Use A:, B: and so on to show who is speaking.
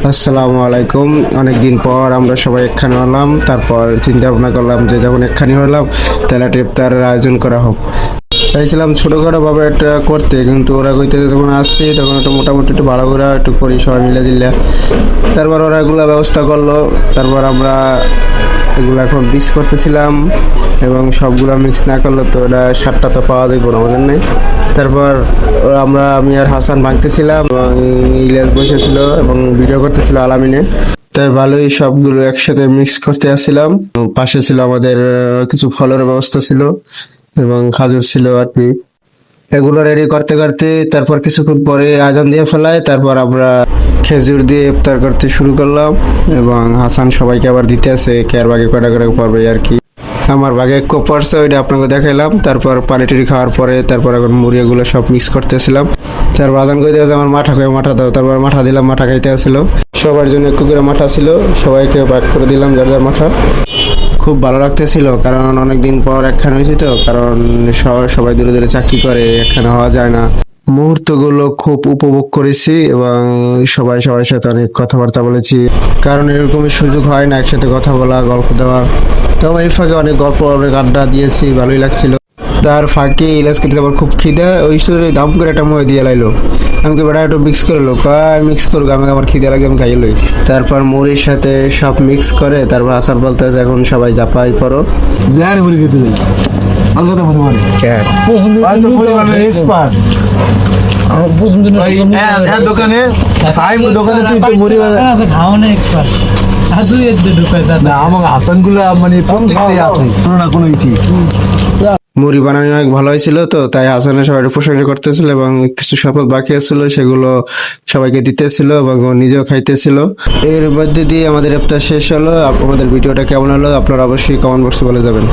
A: আসসালামু আলাইকুম। অনেকদিন পর আমরা সবাই একখানে হলাম, তারপর চিন্তা ভাবনা করলাম যে যখন একখানি হলাম তাহলে একটা ইফতারের আয়োজন করা হোক। চাইছিলাম ছোটোখাটো ভাবে একটা করতে, কিন্তু ওরা কইতে যখন আসছি তখন একটু মোটামুটি একটু ভালো করে একটু করি সবাই মিলে দিলে। তারপর ওরা এগুলো ব্যবস্থা করলো। তারপর আমরা এগুলো এখন মিক্স করতেছিলাম, এবং সবগুলো মিক্স না করলে তো ওটা স্বাদটা তো পাওয়া যাবে না আমাদের নেই। তারপর আমি আর হাসান ভাঙতেছিলাম এবং ইলিয়াস বসেছিল এবং ভিডিও করতেছিল আলামিনে। তাই ভালোই সবগুলো একসাথে মিক্স করতে আসছিলাম। পাশে ছিল আমাদের কিছু ফলের ব্যবস্থা ছিল এবং খাজুর ছিল আর কি। এগুলো রেডি করতে করতে তারপর কিছুক্ষণ পরে আজান দিয়ে ফেলায়, তারপর আমরা খেজুর দিয়ে ইফতার করতে শুরু করলাম এবং হাসান সবাইকে আবার দিতে আছে কে আর বাকি কটা করে পারবে আর কি। আমার বাগে এক কোপ পড়ছে, ওইটা আপনাকে দেখাইলাম। তারপর পানি টানি খাওয়ার পরে তারপর এখন মুড়ি এগুলো সব মিক্স করতেছিলাম। তারপর আজান করে দিয়েছে আমার মাঠা খাই মাঠা দাও, তারপর মাঠা দিলাম, মাঠা খাইতে আসছিল। সবার জন্য একটু করে মাঠা ছিল, সবাইকে ভাগ করে দিলাম যার যার মাঠা। খুব ভালো লাগতেছিল, কারণ অনেকদিন পর একখানে হয়েছি তো, কারণ সবাই দূরে দূরে চাকরি করে, একখানে হওয়া যায় না। মুহূর্তগুলো খুব উপভোগ করেছি এবং সবাই সবার সাথে অনেক কথাবার্তা বলেছি, কারণ এরকমই সুযোগ হয় না একসাথে কথা বলা, গল্প দেওয়া। তো এই ফাঁকে অনেক গল্প, অনেক আড্ডা দিয়েছি, ভালোই লাগছিল। তার ফাঁকে ইলাজ খেতে আমার খুব খিদে, ওই সুরে দাম করে একটা ময় দিয়ে লাইলো। আমাকে বেড়া একটু মিক্স করে লো, মিক্স করুক, আমাকে আমার খিদে লাগে, আমি খাইয়ে লই। তারপর মুড়ির সাথে সব মিক্স করে তারপর আসার বলতে আছে এখন সবাই জাপাই পড়ো।
B: জানি মুড়ি খেতে যাই আমার কথা মনে মনে আর তো মুড়ি বানানোর এক্সপার্ট দোকানে দোকানে তুই তো মুড়ি
C: খাওয়ানো এক্সপার্ট
B: না আমার হাসান গুলা মানে প্রত্যেকটাই আছে কোনো না কোনো ইতি।
A: মুড়ি বানানো অনেক ভালো হয়েছিল, তো তাই হাসানের সবাই প্রশংসা করতেছিল এবং কিছু শপথ বাকি ছিল সেগুলো সবাইকে দিতেছিল এবং ও নিজেও খাইতেছিল। এর মধ্যে দিয়ে আমাদের ইফতার শেষ হলো। আমাদের ভিডিওটা কেমন হলো আপনারা অবশ্যই কমেন্ট বক্সে বলে যাবেন।